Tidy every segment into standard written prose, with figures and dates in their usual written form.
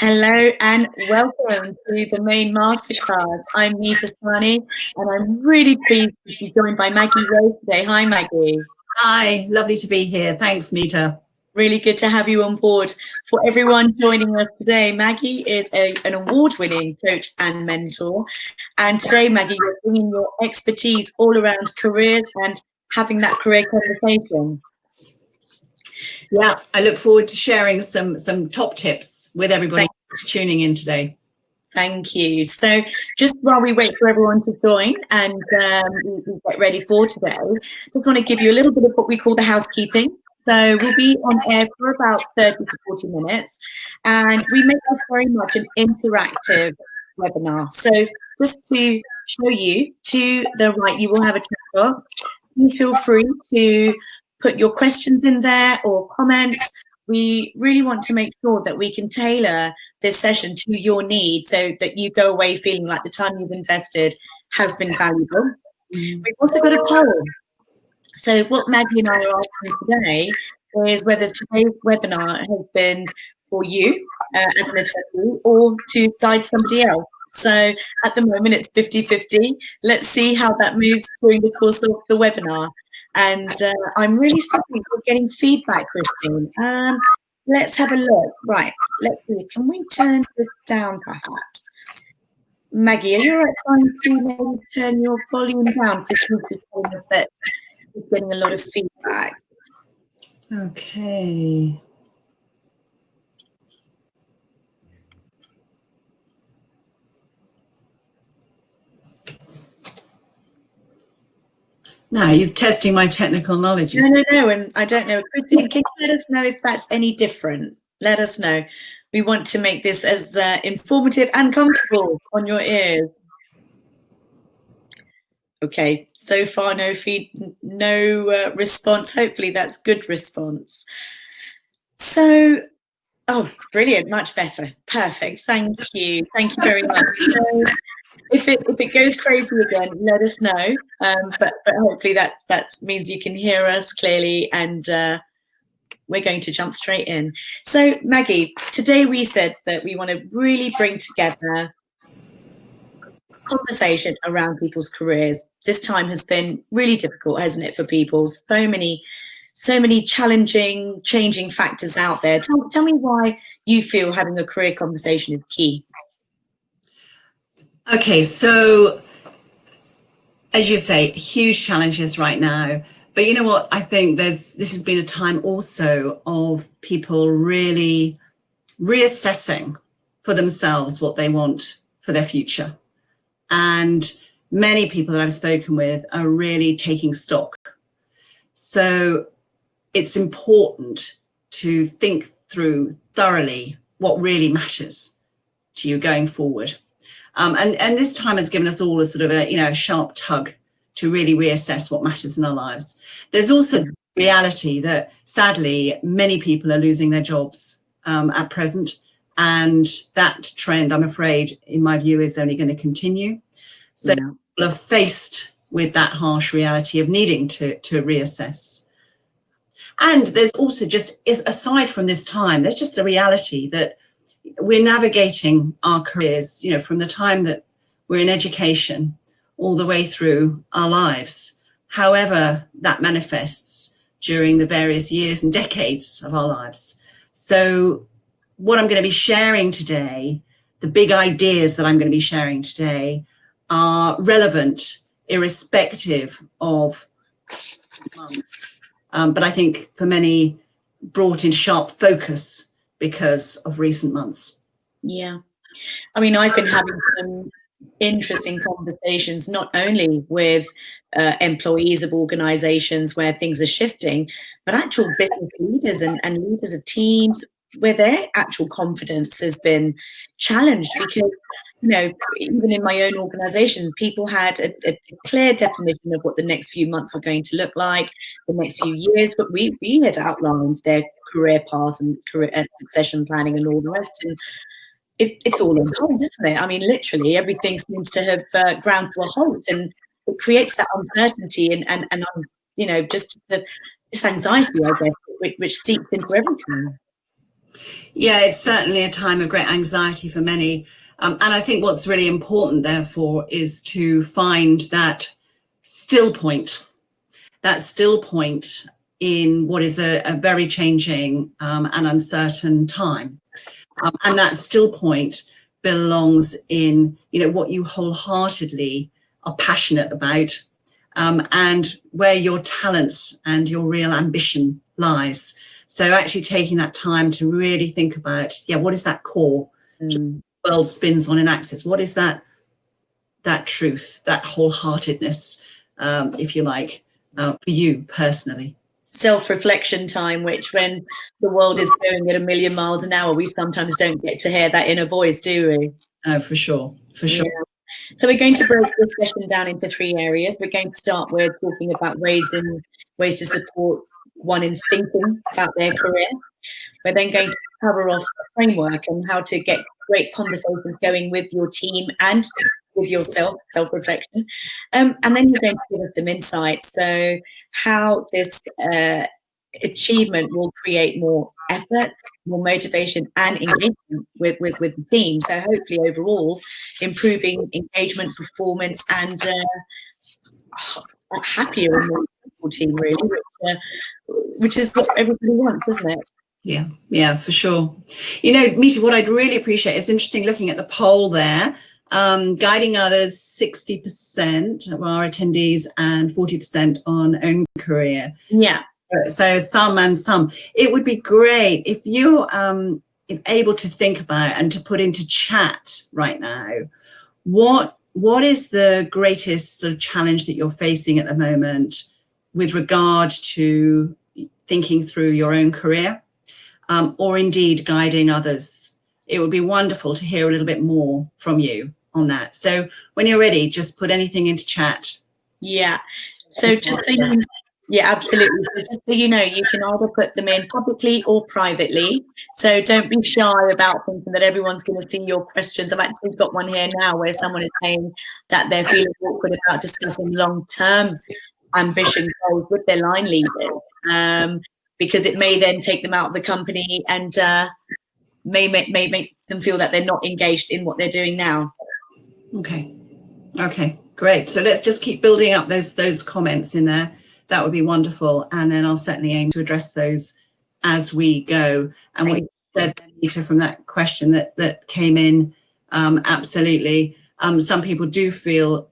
Hello and welcome to the Maine Masterclass. I'm Nita Sani and I'm really pleased to be joined by Maggie Rose today. Hi, Maggie. Hi, lovely to be here. Thanks, Nita. Really good to have you on board. For everyone joining us today, Maggie is an award-winning coach and mentor. And today, Maggie, you're bringing your expertise all around careers and having that career conversation. Yeah, I look forward to sharing some top tips with everybody tuning in today. Thank you. So just while we wait for everyone to join and we get ready for today, just want to give you a little bit of what we call the housekeeping. So we'll be on air for about 30 to 40 minutes and we make this very much an interactive webinar. So just to show you to the right, you will have a chat box. Please feel free to put your questions in there or comments. We really want to make sure that we can tailor this session to your needs so that you go away feeling like the time you've invested has been valuable. We've also got a poll. So what Maggie and I are asking today is whether today's webinar has been for you as an attendee or to guide somebody else. So at the moment it's 50-50. Let's see how that moves during the course of the webinar. And I'm really sorry we're getting feedback, Christine. Let's have a look. Right, let's see. Can we turn this down perhaps? Maggie, are you all right trying to maybe turn your volume down? Christine's just telling us that we're getting a lot of feedback. Okay. No, you're testing my technical knowledge. No, and I don't know. Christine, can you let us know if that's any different? Let us know. We want to make this as informative and comfortable on your ears. Okay, so far no response. Hopefully that's good response. So, oh, brilliant, much better. Perfect. Thank you very much. So, if it goes crazy again, let us know. But hopefully that means you can hear us clearly, and we're going to jump straight in. So Maggie, today we said that we want to really bring together conversation around people's careers. This time has been really difficult, hasn't it, for people? So many challenging, changing factors out there. Tell me why you feel having a career conversation is key. Okay, so as you say, huge challenges right now. But you know what? I think this has been a time also of people really reassessing for themselves what they want for their future. And many people that I've spoken with are really taking stock. So it's important to think through thoroughly what really matters to you going forward. And this time has given us all a sort of a sharp tug to really reassess what matters in our lives. There's also the reality that sadly many people are losing their jobs at present, and that trend, I'm afraid, in my view, is only going to continue. So people are faced with that harsh reality of needing to reassess. And there's also aside from this time, there's just a reality that we're navigating our careers, from the time that we're in education all the way through our lives, however that manifests during the various years and decades of our lives. So what I'm going to be sharing today, the big ideas that I'm going to be sharing today, are relevant irrespective of months. But I think for many brought in sharp focus because of recent months. Yeah. I mean, I've been having some interesting conversations, not only with employees of organizations where things are shifting, but actual business leaders and leaders of teams where their actual confidence has been challenged because, even in my own organization, people had a clear definition of what the next few months were going to look like, the next few years, but we had outlined their career path and career succession planning and all the rest. And it's all on hold, isn't it? I mean, literally everything seems to have ground to a halt, and it creates that uncertainty and just this anxiety, I guess, which seeps into everything. Yeah, it's certainly a time of great anxiety for many. And I think what's really important, therefore, is to find that still point, in what is a very changing and uncertain time. And that still point belongs in, what you wholeheartedly are passionate about, and where your talents and your real ambition lies. So actually taking that time to really think about, what is that core? The world spins on an axis. What is that truth, that wholeheartedness, if you like, for you personally? Self-reflection time, which when the world is going at 1,000,000 miles an hour, we sometimes don't get to hear that inner voice, do we? Oh, for sure. Yeah. So we're going to break this session down into 3 areas. We're going to start with talking about ways to support one in thinking about their career. We're then going to cover off a framework and how to get great conversations going with your team and with yourself, self-reflection. And then you're going to give us some insights. So how this achievement will create more effort, more motivation and engagement with the team. So hopefully overall improving engagement, performance and a happier and more successful team really, which is what everybody wants, isn't it? Yeah, for sure. Meeta, what I'd really appreciate, it's interesting looking at the poll there, guiding others, 60% of our attendees and 40% on own career. Yeah. So some and some. It would be great if you're if able to think about and to put into chat right now, what is the greatest sort of challenge that you're facing at the moment with regard to thinking through your own career, or indeed guiding others? It would be wonderful to hear a little bit more from you on that. So when you're ready, just put anything into chat. Yeah. So just so you know, yeah, absolutely. So just so you know, you can either put them in publicly or privately. So don't be shy about thinking that everyone's going to see your questions. I've actually got one here now where someone is saying that they're feeling awkward about discussing long-term ambition goals with their line leaders, because it may then take them out of the company and may make them feel that they're not engaged in what they're doing now. Okay, great. So let's just keep building up those comments in there. That would be wonderful. And then I'll certainly aim to address those as we go. And what you said, Anita, from that question that came in, absolutely. Some people do feel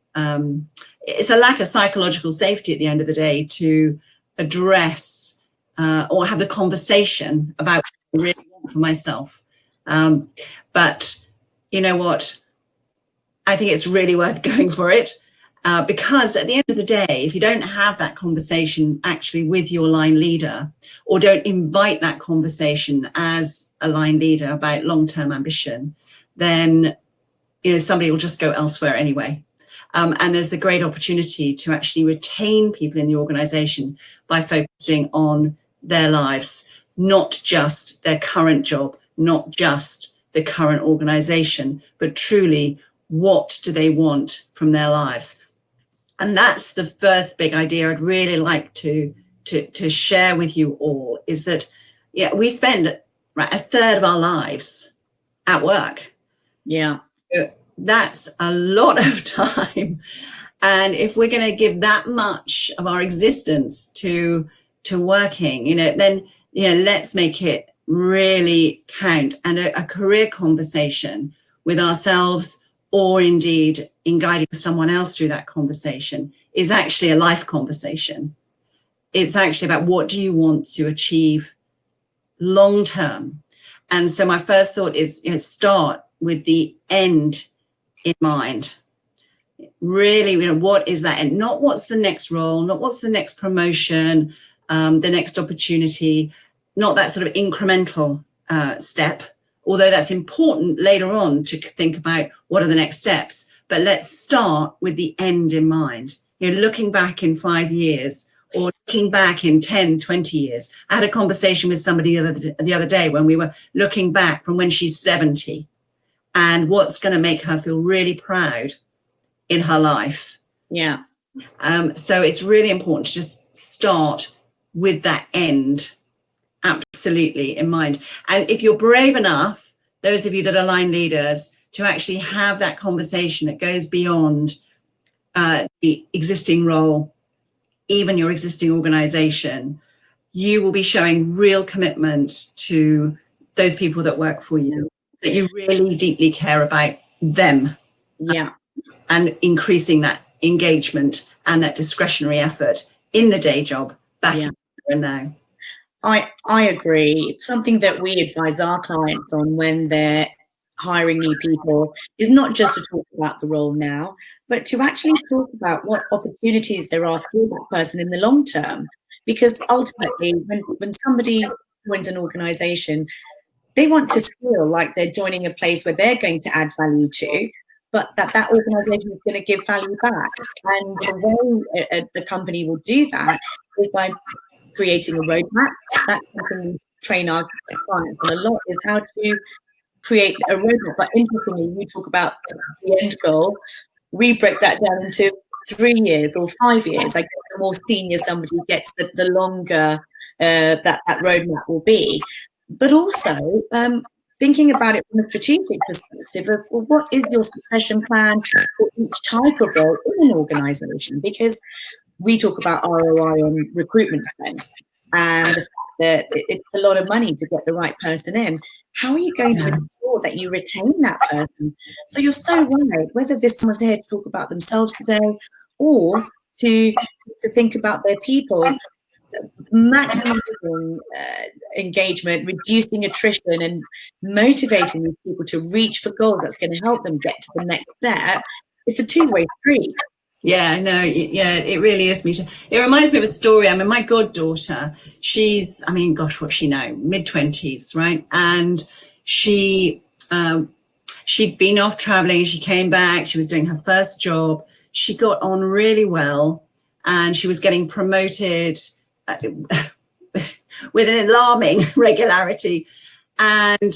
it's a lack of psychological safety at the end of the day to address or have the conversation about what I really want for myself. But you know what? I think it's really worth going for it. Because at the end of the day, if you don't have that conversation actually with your line leader, or don't invite that conversation as a line leader about long-term ambition, then somebody will just go elsewhere anyway. And there's the great opportunity to actually retain people in the organization by focusing on their lives, not just their current job, not just the current organization, but truly what do they want from their lives. And that's the first big idea I'd really like to share with you all, is that we spend a third of our lives at work. Yeah. That's a lot of time. And if we're going to give that much of our existence to working, then let's make it really count. And a career conversation with ourselves, or indeed in guiding someone else through that conversation, is actually a life conversation. It's actually about, what do you want to achieve long term? And so my first thought is, start with the end in mind. Really, what is that end? Not what's the next role, not what's the next promotion, the next opportunity, not that sort of incremental step, although that's important later on to think about what are the next steps. But let's start with the end in mind. Looking back in 5 years, or looking back in 10, 20 years. I had a conversation with somebody the other day when we were looking back from when she's 70 and what's going to make her feel really proud in her life. Yeah. So it's really important to just start with that end absolutely in mind. And if you're brave enough, those of you that are line leaders, to actually have that conversation that goes beyond the existing role, even your existing organization, you will be showing real commitment to those people that work for you, that you really deeply care about them. Yeah. And increasing that engagement and that discretionary effort in the day job back in and now. I agree. Something that we advise our clients on when they're hiring new people is not just to talk about the role now, but to actually talk about what opportunities there are for that person in the long term. Because ultimately, when somebody joins an organization, they want to feel like they're joining a place where they're going to add value to, but that organization is going to give value back. And the way the company will do that is by creating a roadmap. That's something we train our clients on a lot, is how to create a roadmap. But interestingly, you talk about the end goal. We break that down into 3 years or 5 years. I guess the more senior somebody gets, the longer that roadmap will be. But also thinking about it from a strategic perspective of, well, what is your succession plan for each type of role in an organization? Because we talk about ROI on recruitment spend, and the fact that it's a lot of money to get the right person in. How are you going to ensure that you retain that person? So you're so right, whether this someone's here to talk about themselves today or to think about their people, maximizing engagement, reducing attrition, and motivating these people to reach for goals that's going to help them get to the next step. It's a two-way street. Yeah, no, yeah, it really is, Misha. It reminds me of a story. I mean, my goddaughter, she's, I mean, gosh, what's she now? Mid-20s, right? And she'd been off traveling. She came back. She was doing her first job. She got on really well, and she was getting promoted with an alarming regularity. And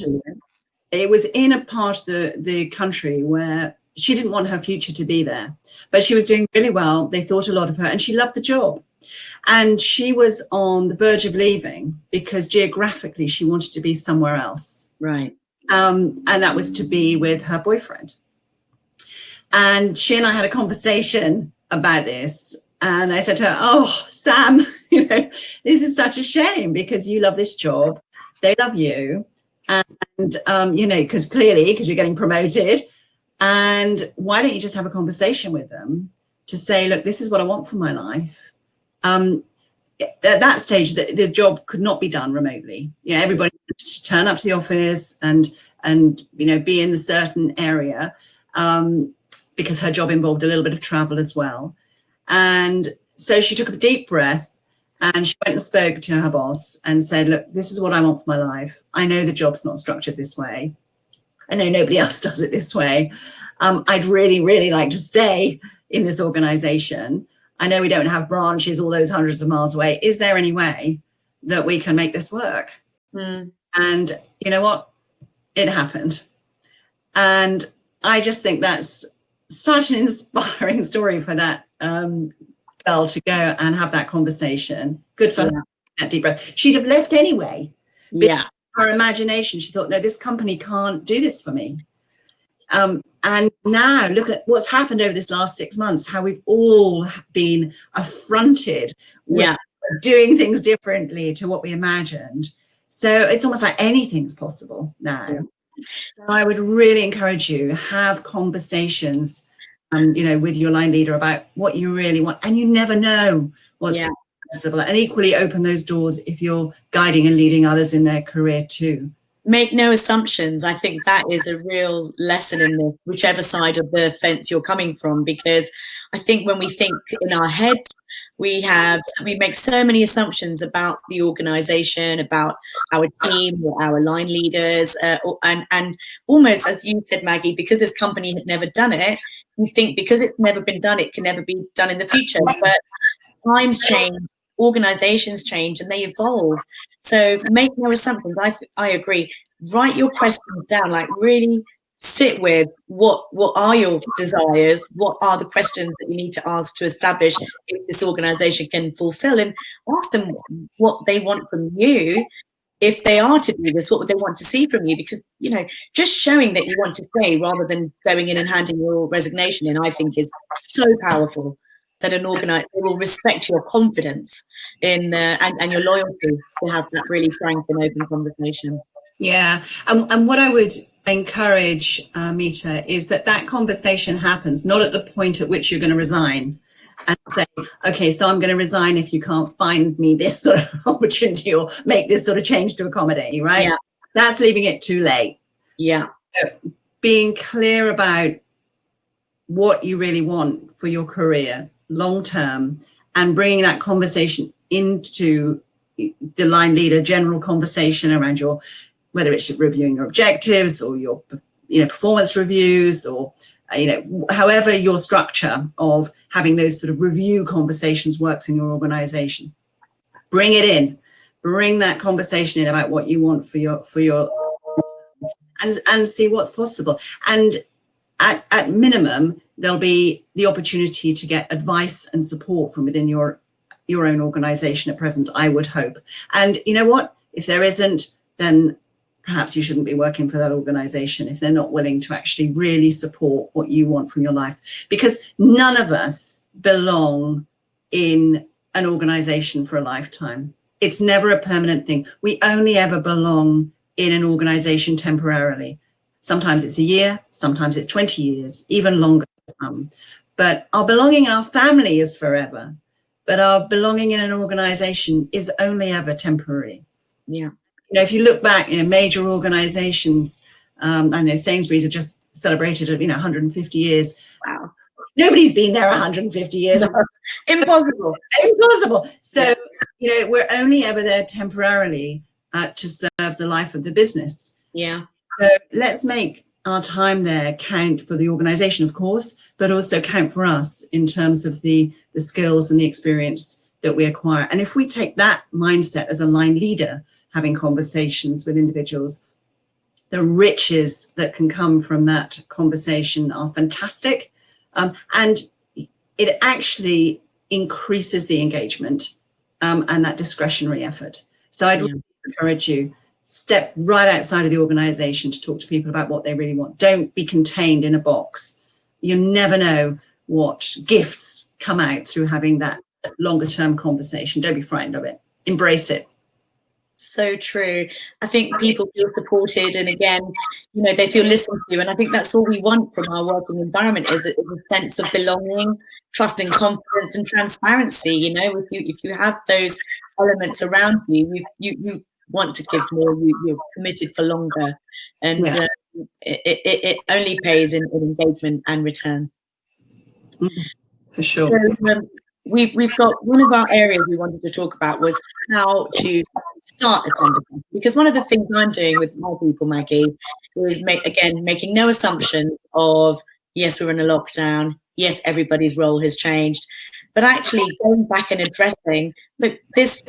it was in a part of the country where she didn't want her future to be there, but she was doing really well. They thought a lot of her, and she loved the job. And she was on the verge of leaving because geographically she wanted to be somewhere else. Right. And that was to be with her boyfriend. And she and I had a conversation about this. And I said to her, oh, Sam, you know, this is such a shame because you love this job. They love you. And, you know, because you're getting promoted. And why don't you just have a conversation with them to say, look, this is what I want for my life. At that stage, the job could not be done remotely. Yeah, everybody had to turn up to the office and you know, be in a certain area because her job involved a little bit of travel as well. And so she took a deep breath and she went and spoke to her boss and said, look, this is what I want for my life. I know the job's not structured this way. I know nobody else does it this way. I'd really, really like to stay in this organization. I know we don't have branches all those hundreds of miles away. Is there any way that we can make this work? And you know what? It happened. And I just think that's such an inspiring story for that girl to go and have that conversation. Good for her, that deep breath. She'd have left anyway. Yeah. Her imagination, she thought, no, this company can't do this for me. And now look at what's happened over this last 6 months, how we've all been affronted with doing things differently to what we imagined. So it's almost like anything's possible now. So I would really encourage you, have conversations, you know, with your line leader about what you really want. And you never know what's possible. And equally open those doors if you're guiding and leading others in their career too. Make no assumptions. I think that is a real lesson in this, whichever side of the fence you're coming from, because I think when we think in our heads, we make so many assumptions about the organization, about our team or our line leaders, and almost, as you said, Maggie, because this company had never done it, you think because it's never been done, it can never be done in the future. But times change, organizations change, and they evolve. So make no assumptions. I agree. Write your questions down, like really sit with what are your desires, what are the questions that you need to ask to establish if this organization can fulfill, and ask them what they want from you if they are to do this, what would they want to see from you? Because, just showing that you want to stay rather than going in and handing your resignation in, I think is so powerful, that an organizer will respect your confidence in and your loyalty to have that really frank and open conversation. Yeah. And what I would encourage, Mita, is that conversation happens not at the point at which you're going to resign and say, okay, so I'm going to resign if you can't find me this sort of opportunity or make this sort of change to accommodate you, right? Yeah. That's leaving it too late. Yeah. So being clear about what you really want for your career long term and bringing that conversation into the line leader general conversation around whether it's reviewing your objectives or your performance reviews or however your structure of having those sort of review conversations works in your organization. Bring it in, bring that conversation in about what you want for your and see what's possible. And at minimum, there'll be the opportunity to get advice and support from within your own organization at present, I would hope. And you know what? If there isn't, then perhaps you shouldn't be working for that organization if they're not willing to actually really support what you want from your life. Because none of us belong in an organization for a lifetime. It's never a permanent thing. We only ever belong in an organization temporarily. Sometimes it's a year, sometimes it's 20 years, even longer for some. But our belonging in our family is forever. But our belonging in an organization is only ever temporary. Yeah. If you look back in major organizations, I know Sainsbury's have just celebrated 150 years. Wow. Nobody's been there 150 years. No. Impossible. Impossible. So, we're only ever there temporarily to serve the life of the business. Yeah. So let's make our time there count for the organization, of course, but also count for us in terms of the skills and the experience that we acquire. And if we take that mindset as a line leader, having conversations with individuals, the riches that can come from that conversation are fantastic. And it actually increases the engagement and that discretionary effort. So I'd really encourage you, step right outside of the organization to talk to people about what they really want. Don't be contained in a box. You never know what gifts come out through having that longer term conversation. Don't be frightened of it. Embrace it. So true. I think people feel supported, and again, they feel listened to, and I think that's all we want from our working environment is a sense of belonging, trust and confidence and transparency. If you have those elements around you, you want to give more, you're committed for longer, and it only pays in engagement and return. For sure. So, we've got one of our areas we wanted to talk about was how to start a conversation, because one of the things I'm doing with my people, Maggie, is making no assumption of yes, we're in a lockdown, yes, everybody's role has changed, but actually going back and addressing, look, this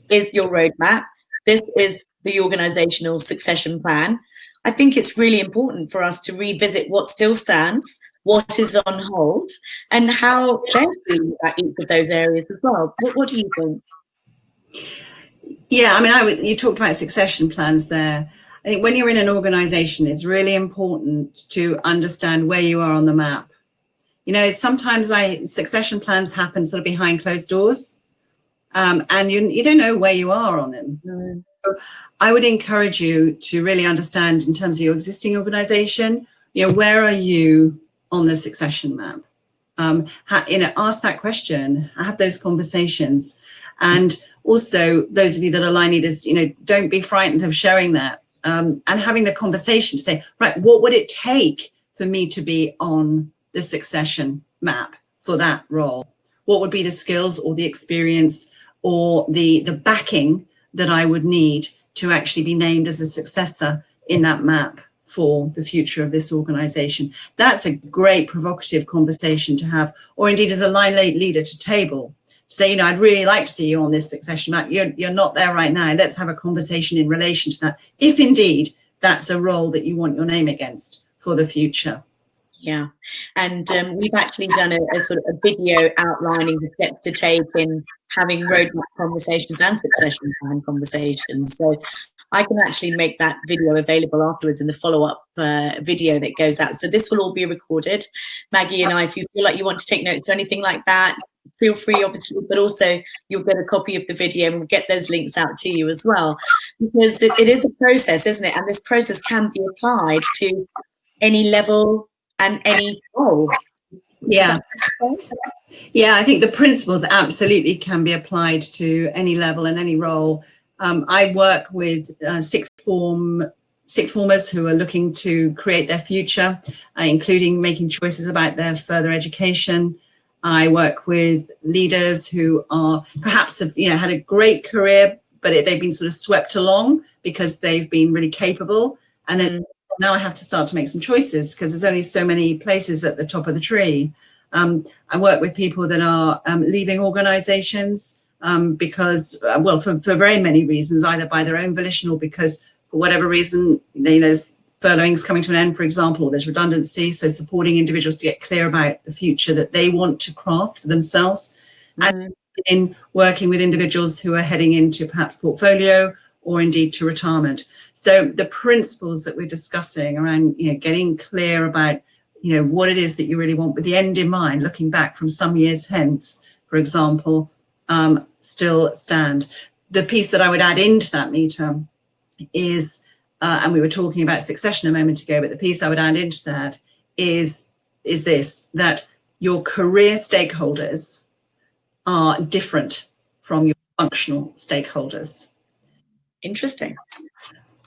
is your roadmap, this is the organizational succession plan. I think it's really important for us to revisit what still stands, what is on hold, and how they're feeling about each of those areas as well. What do you think? Yeah, you talked about succession plans there. I think when you're in an organization, it's really important to understand where you are on the map. Sometimes succession plans happen sort of behind closed doors, and you don't know where you are on them. Mm. So I would encourage you to really understand in terms of your existing organization, where are you on the succession map? Ask that question, have those conversations. And also those of you that are line leaders, don't be frightened of sharing that and having the conversation to say, right, what would it take for me to be on the succession map for that role? What would be the skills or the experience or the backing that I would need to actually be named as a successor in that map for the future of this organization? That's a great provocative conversation to have, or indeed as a line leader to table. Say, I'd really like to see you on this succession map. You're not there right now. Let's have a conversation in relation to that, if indeed that's a role that you want your name against for the future. Yeah, and we've actually done a sort of a video outlining the steps to take in having roadmap conversations and succession plan conversations. So I can actually make that video available afterwards in the follow-up video that goes out. So this will all be recorded. Maggie and I, if you feel like you want to take notes or anything like that, feel free, obviously, but also you'll get a copy of the video and we'll get those links out to you as well. Because it is a process, isn't it? And this process can be applied to any level and any role. Yeah. Yeah, I think the principles absolutely can be applied to any level and any role. I work with sixth formers who are looking to create their future, including making choices about their further education. I work with leaders who are perhaps have had a great career, but they've been sort of swept along because they've been really capable, and then now I have to start to make some choices because there's only so many places at the top of the tree. I work with people that are leaving organizations because, well, for very many reasons, either by their own volition or because for whatever reason, there's furloughing's coming to an end, for example, or there's redundancy. So supporting individuals to get clear about the future that they want to craft for themselves, and in working with individuals who are heading into perhaps portfolio or indeed to retirement. So the principles that we're discussing around, getting clear about, what it is that you really want with the end in mind, looking back from some years hence, for example, still stand. The piece that I would add into that meter is, and we were talking about succession a moment ago, but the piece I would add into that is this, that your career stakeholders are different from your functional stakeholders. Interesting.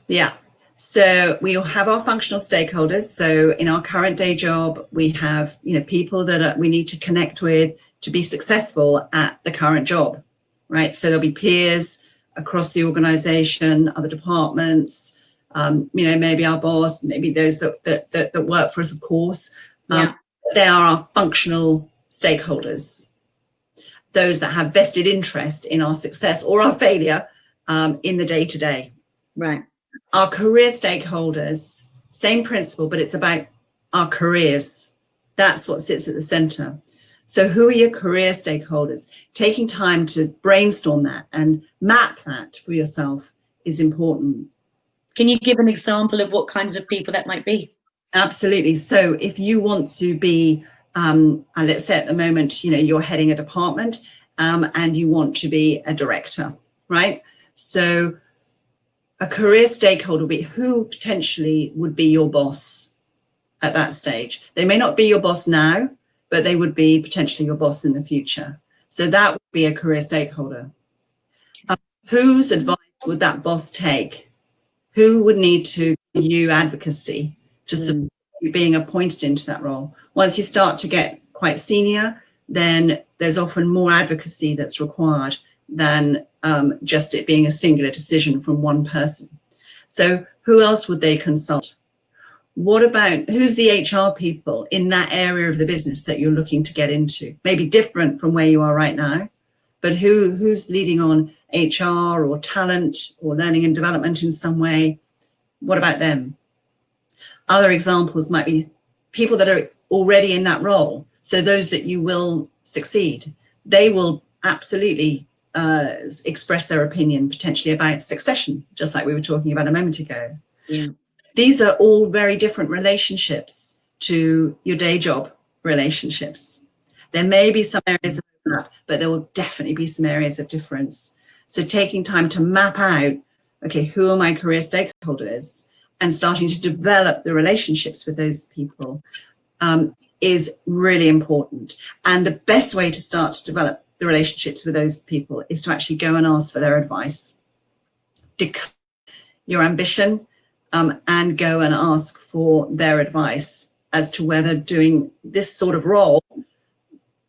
Yeah. So we'll have our functional stakeholders. So in our current day job, we have, people that we need to connect with to be successful at the current job, right? So there'll be peers across the organization, other departments, maybe our boss, maybe those that work for us, of course. They are our functional stakeholders, those that have vested interest in our success or our failure in the day-to-day. Right. Our career stakeholders, same principle, but it's about our careers. That's what sits at the center. So who are your career stakeholders? Taking time to brainstorm that and map that for yourself is important. Can you give an example of what kinds of people that might be? Absolutely. So if you want to be, let's say at the moment, you're heading a department and you want to be a director, right? So a career stakeholder will be who potentially would be your boss at that stage. They may not be your boss now, but they would be potentially your boss in the future. So that would be a career stakeholder. Whose advice would that boss take? Who would need to give you advocacy to support you being appointed into that role? Once you start to get quite senior, then there's often more advocacy that's required than just it being a singular decision from one person. So who else would they consult? What about who's the HR people in that area of the business that you're looking to get into? Maybe different from where you are right now, but who's leading on HR or talent or learning and development in some way? What about them? Other examples might be people that are already in that role. So those that you will succeed, they will absolutely express their opinion potentially about succession, just like we were talking about a moment ago. Yeah. These are all very different relationships to your day job relationships. There may be some areas of overlap, but there will definitely be some areas of difference. So taking time to map out, okay, who are my career stakeholders, and starting to develop the relationships with those people is really important. And the best way to start to develop the relationships with those people is to actually go and ask for their advice. Declare your ambition and go and ask for their advice as to whether doing this sort of role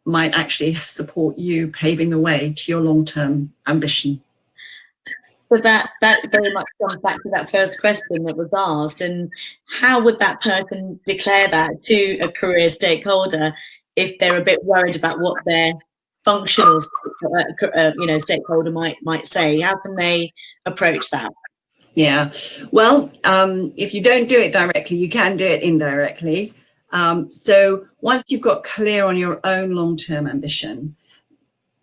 might actually support you paving the way to your long-term ambition. So that very much comes back to that first question that was asked, and how would that person declare that to a career stakeholder if they're a bit worried about what their functional stakeholder might say? How can they approach that? Yeah, well, if you don't do it directly, you can do it indirectly. So once you've got clear on your own long-term ambition,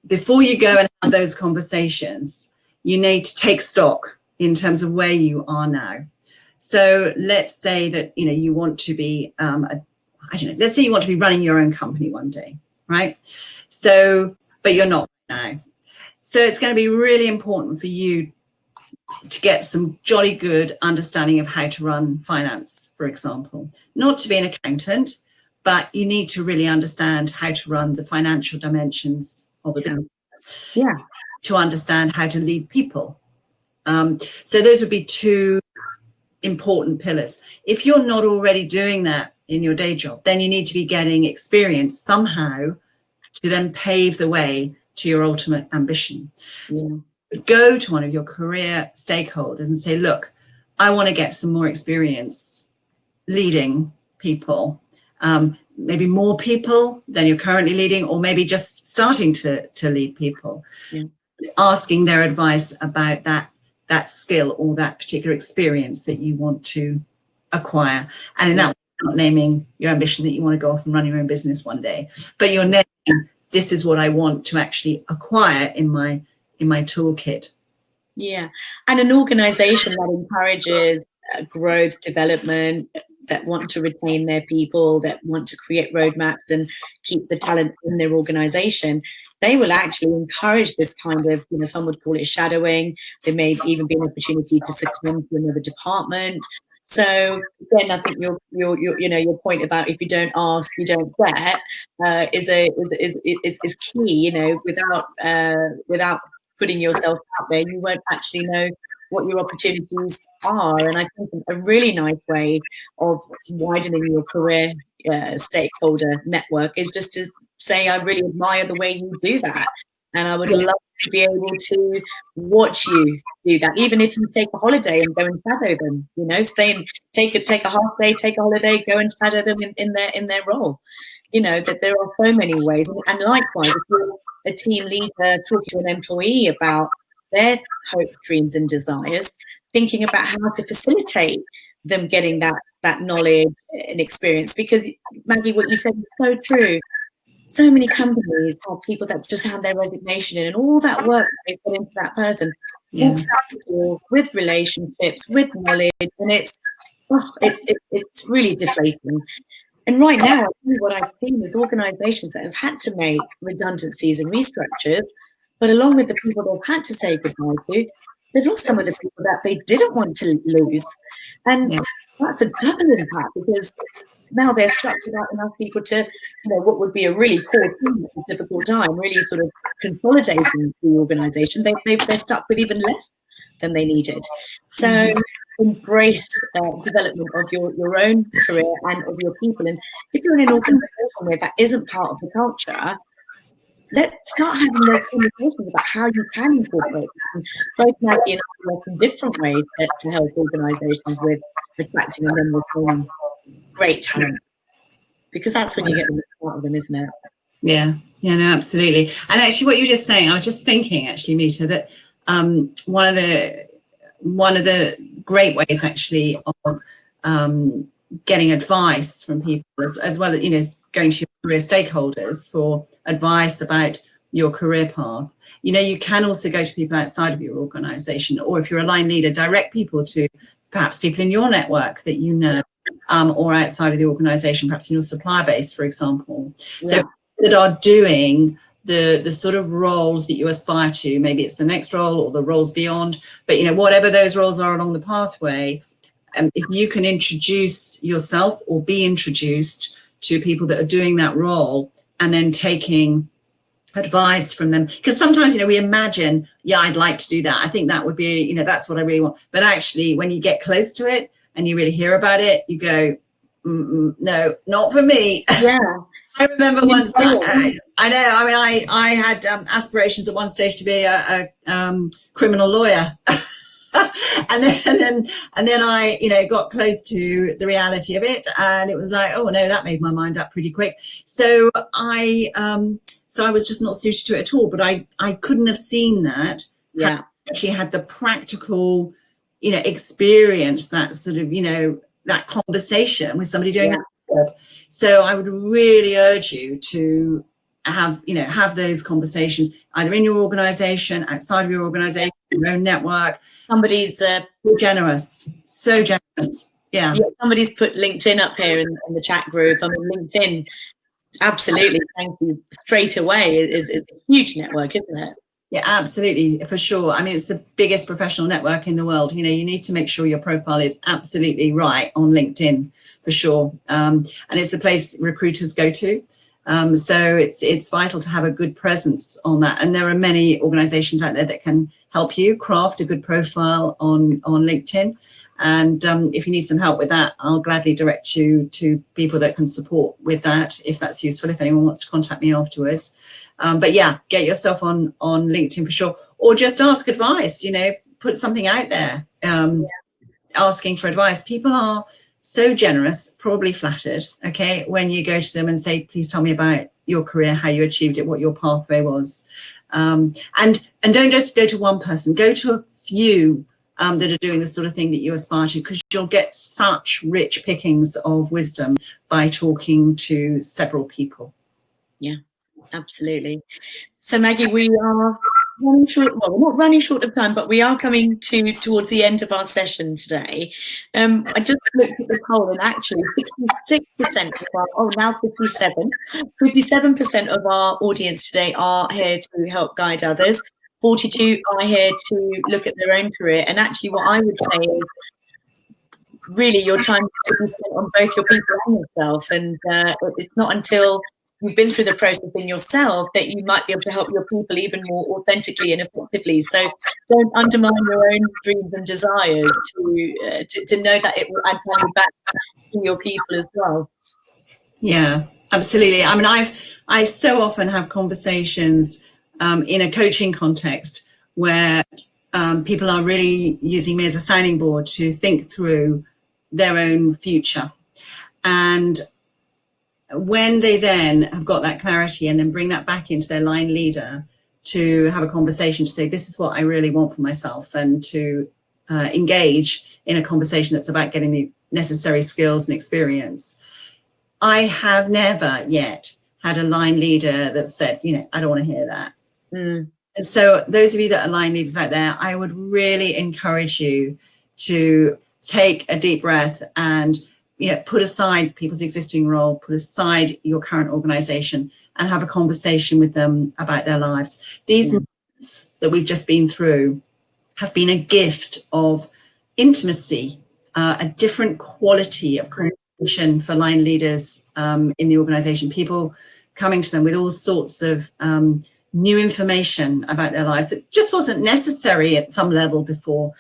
before you go and have those conversations, you need to take stock in terms of where you are now. So let's say that, you know, you want to be, I don't know, let's say you want to be running your own company one day, right? So, but you're not now. So it's going to be really important for you to get some jolly good understanding of how to run finance, for example. Not to be an accountant, but you need to really understand how to run the financial dimensions of a business. Yeah. To understand how to lead people. So those would be two important pillars. If you're not already doing that in your day job, then you need to be getting experience somehow to then pave the way to your ultimate ambition. Yeah. So go to one of your career stakeholders and say, look, I want to get some more experience leading people, maybe more people than you're currently leading, or maybe just starting to lead people. Yeah. Asking their advice about that skill or that particular experience that you want to acquire. And in that way, you're not naming your ambition that you want to go off and run your own business one day, but you're naming, this is what I want to actually acquire in my toolkit. Yeah. And an organization that encourages growth, development, that want to retain their people, that want to create roadmaps and keep the talent in their organization, they will actually encourage this kind of, you know, some would call it shadowing. There may even be an opportunity to succumb to another department. So again, I think your you know, your point about if you don't ask, you don't get is key. You know, without putting yourself out there, you won't actually know what your opportunities are. And I think a really nice way of widening your career stakeholder network is just to say, I really admire the way you do that. And I would love to be able to watch you do that, even if you take a holiday and go and shadow them, you know, take a half day, take a holiday, go and shadow them in their role. You know, that there are so many ways. And likewise, if you're a team leader talking to an employee about their hopes, dreams and desires, thinking about how to facilitate them getting that knowledge and experience. Because Maggie, what you said is so true. So many companies have people that just have their resignation in, and all that work they put into that person walks out the door with relationships, with knowledge, and it's really deflating. And right now, what I've seen is organisations that have had to make redundancies and restructures, but along with the people they've had to say goodbye to, they've lost some of the people that they didn't want to lose. And that's a double impact, because now they're stuck without enough people to, you know, what would be a really core team at a difficult time, really sort of consolidating the organisation. They're stuck with even less than they needed. So embrace development of your own career and of your people. And if you're in an organisation where that isn't part of the culture, let's start having those conversations about how you can incorporate that. Both Maggie and I work in different ways to help organisations with attracting and then retaining great talent, because that's when you get the most out of them, isn't it? Yeah, no, absolutely. And actually, what you were just saying, I was just thinking, actually, Mita, that one of the great ways, actually, of getting advice from people, as well as, you know, going to your career stakeholders for advice about your career path. You know, you can also go to people outside of your organisation, or if you're a line leader, direct people to perhaps people in your network that you know, or outside of the organisation, perhaps in your supplier base, for example. So that are doing the sort of roles that you aspire to. Maybe it's the next role or the roles beyond, but, you know, whatever those roles are along the pathway, if you can introduce yourself or be introduced to people that are doing that role and then taking advice from them, because sometimes, you know, we imagine, yeah, I'd like to do that, I think that would be, you know, that's what I really want. But actually, when you get close to it and you really hear about it, you go, no, not for me. Yeah. I remember once, I know, I mean, I had aspirations at one stage to be a criminal lawyer. and then I, you know, got close to the reality of it, and it was like, oh no, that made my mind up pretty quick. So I was just not suited to it at all. But I couldn't have seen that. Yeah. Actually had the practical, you know, experience, that sort of, you know, that conversation with somebody doing that job. So I would really urge you to have those conversations either in your organisation, outside of your organisation, your own network. Somebody's generous, so generous. Yeah, somebody's put LinkedIn up here in the chat group. I mean, LinkedIn, absolutely, thank you, straight away is a huge network, isn't it? Yeah, absolutely, for sure. I mean, it's the biggest professional network in the world. You know, you need to make sure your profile is absolutely right on LinkedIn, for sure. And it's the place recruiters go to. So it's vital to have a good presence on that. And there are many organizations out there that can help you craft a good profile on LinkedIn. And if you need some help with that, I'll gladly direct you to people that can support with that, if that's useful, if anyone wants to contact me afterwards. But yeah, get yourself on LinkedIn for sure, or just ask advice, you know, put something out there, asking for advice. People are so generous, probably flattered, okay, when you go to them and say, please tell me about your career, how you achieved it, what your pathway was. And don't just go to one person, go to a few that are doing the sort of thing that you aspire to, because you'll get such rich pickings of wisdom by talking to several people. Yeah, absolutely. So Maggie, we are running short, well, we're not running short of time, but we are coming towards the end of our session today. I just looked at the poll, and actually 66% of our, now 57% of our audience today are here to help guide others. 42 are here to look at their own career. And actually what I would say is, really, your time should be spent on both your people and yourself. And it's not until you've been through the process in yourself that you might be able to help your people even more authentically and effectively. So don't undermine your own dreams and desires to know that it will add value back to your people as well. Yeah, absolutely. I mean, I so often have conversations in a coaching context where people are really using me as a sounding board to think through their own future. And when they then have got that clarity and then bring that back into their line leader to have a conversation to say, this is what I really want for myself, and to engage in a conversation that's about getting the necessary skills and experience. I have never yet had a line leader that said, you know, I don't want to hear that. And so those of you that are line leaders out there, I would really encourage you to take a deep breath and, you know, put aside people's existing role, put aside your current organization, and have a conversation with them about their lives. These months that we've just been through have been a gift of intimacy, a different quality of conversation for line leaders in the organization, people coming to them with all sorts of new information about their lives that just wasn't necessary at some level before.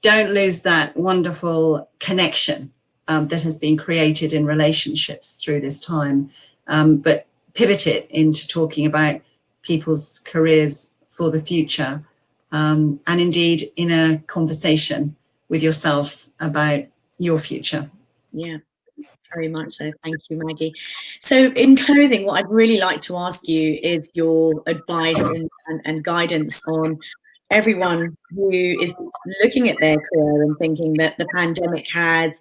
Don't lose that wonderful connection that has been created in relationships through this time, but pivot it into talking about people's careers for the future, and indeed in a conversation with yourself about your future. Yeah, very much so. Thank you, Maggie. So in closing, what I'd really like to ask you is your advice and guidance on everyone who is looking at their career and thinking that the pandemic has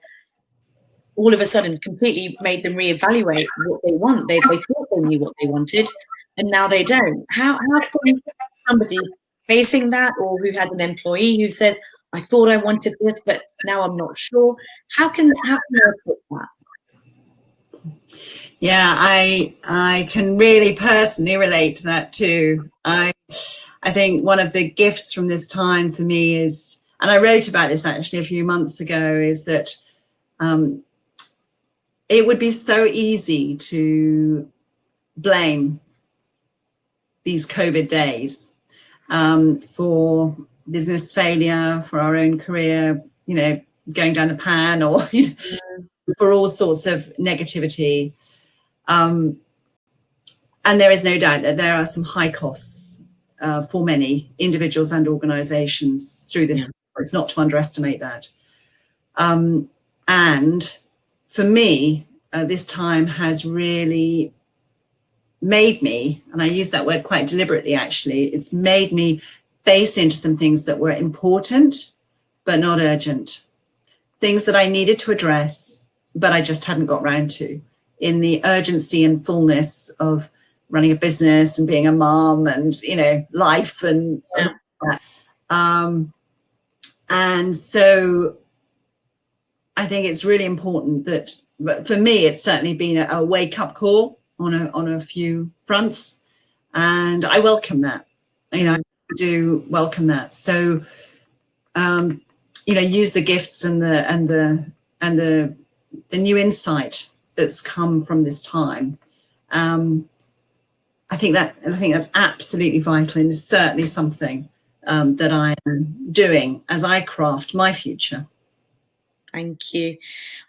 all of a sudden completely made them reevaluate what they want. They thought they knew what they wanted, and now they don't. How can somebody facing that, or who has an employee who says, I thought I wanted this, but now I'm not sure, how can they put that? Yeah, I can really personally relate to that too. I think one of the gifts from this time for me is, and I wrote about this actually a few months ago, is that it would be so easy to blame these COVID days for business failure, for our own career, you know, going down the pan, or you know, for all sorts of negativity. And there is no doubt that there are some high costs for many individuals and organizations through this. Yeah. It's not to underestimate that. And for me, this time has really made me, and I use that word quite deliberately actually, it's made me face into some things that were important, but not urgent. Things that I needed to address, but I just hadn't got round to, in the urgency and fullness of running a business and being a mom and, you know, life and And so I think it's really important that, for me, it's certainly been a wake-up call on a few fronts, and I welcome that. I do welcome that. So, use the gifts and the new insight that's come from this time. I think that's absolutely vital, and is certainly something that I am doing as I craft my future. Thank you.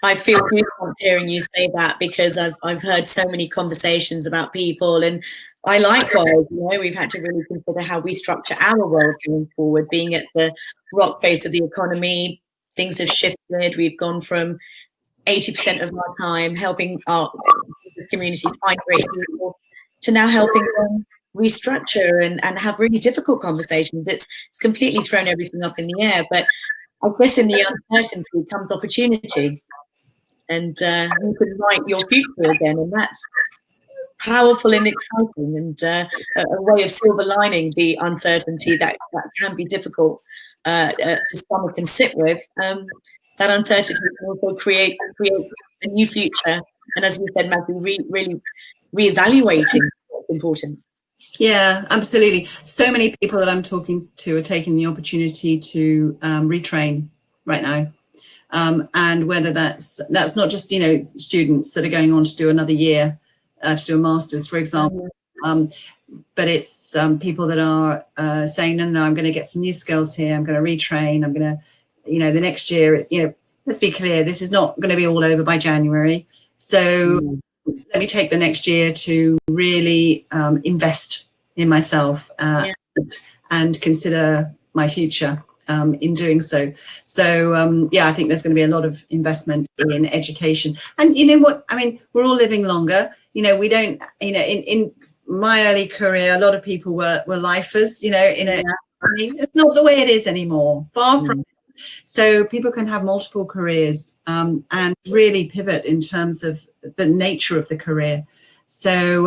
I feel beautiful hearing you say that, because I've heard so many conversations about people, and I likewise, we've had to really consider how we structure our world going forward. Being at the rock face of the economy, things have shifted. We've gone from 80% of our time helping our business community find great people to now helping them restructure and have really difficult conversations. It's completely thrown everything up in the air, but I guess in the uncertainty comes opportunity, and you can write your future again, and that's powerful and exciting, and a way of silver lining the uncertainty that can be difficult to stomach and sit with. That uncertainty can also create a new future, and as you said, Maggie, really reevaluating what's important. Yeah, absolutely. So many people that I'm talking to are taking the opportunity to retrain right now. And whether that's not just, students that are going on to do another year, to do a master's, for example, but it's people that are saying, no, I'm going to get some new skills here. I'm going to retrain. I'm going to, the next year, it's, let's be clear, this is not going to be all over by January. So let me take the next year to really invest in myself and consider my future in doing so. So, I think there's going to be a lot of investment in education. And you know what? I mean, we're all living longer. We don't, in my early career, a lot of people were lifers, it's not the way it is anymore. Far from it. So people can have multiple careers and really pivot in terms of the nature of the career. So,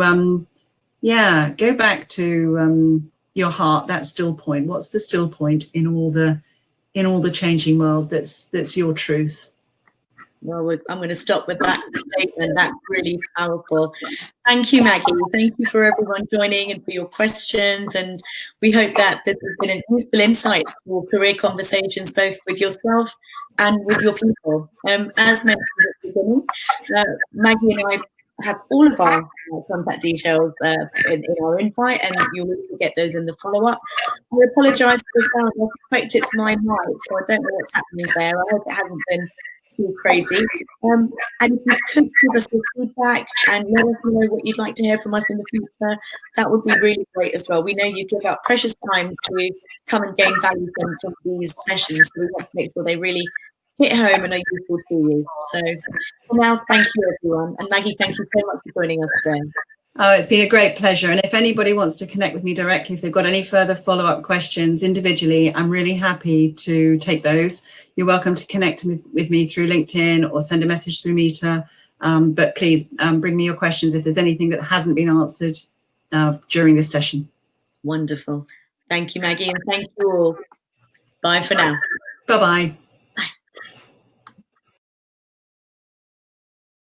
go back to your heart, that still point. What's the still point in all the changing world that's your truth? Well, I'm going to stop with that statement. That's really powerful. Thank you, Maggie. Thank you for everyone joining and for your questions. And we hope that this has been a useful insight for career conversations, both with yourself and with your people. As mentioned at the beginning, Maggie and I have all of our contact details in our invite, and you'll also get those in the follow-up. I apologise for the sound. I suspect it's my mic, so I don't know what's happening there. I hope it hasn't been too crazy. And if you could give us your feedback and let us know what you'd like to hear from us in the future, that would be really great as well. We know you give up precious time to come and gain value from these sessions, so we want to make sure they really hit home and are useful to you. So for now, thank you, everyone. And Maggie, thank you so much for joining us today. Oh, it's been a great pleasure. And if anybody wants to connect with me directly, if they've got any further follow-up questions individually, I'm really happy to take those. You're welcome to connect with me through LinkedIn or send a message through Meter. But please bring me your questions if there's anything that hasn't been answered during this session. Wonderful. Thank you, Maggie, and thank you all. Bye for now. Bye-bye.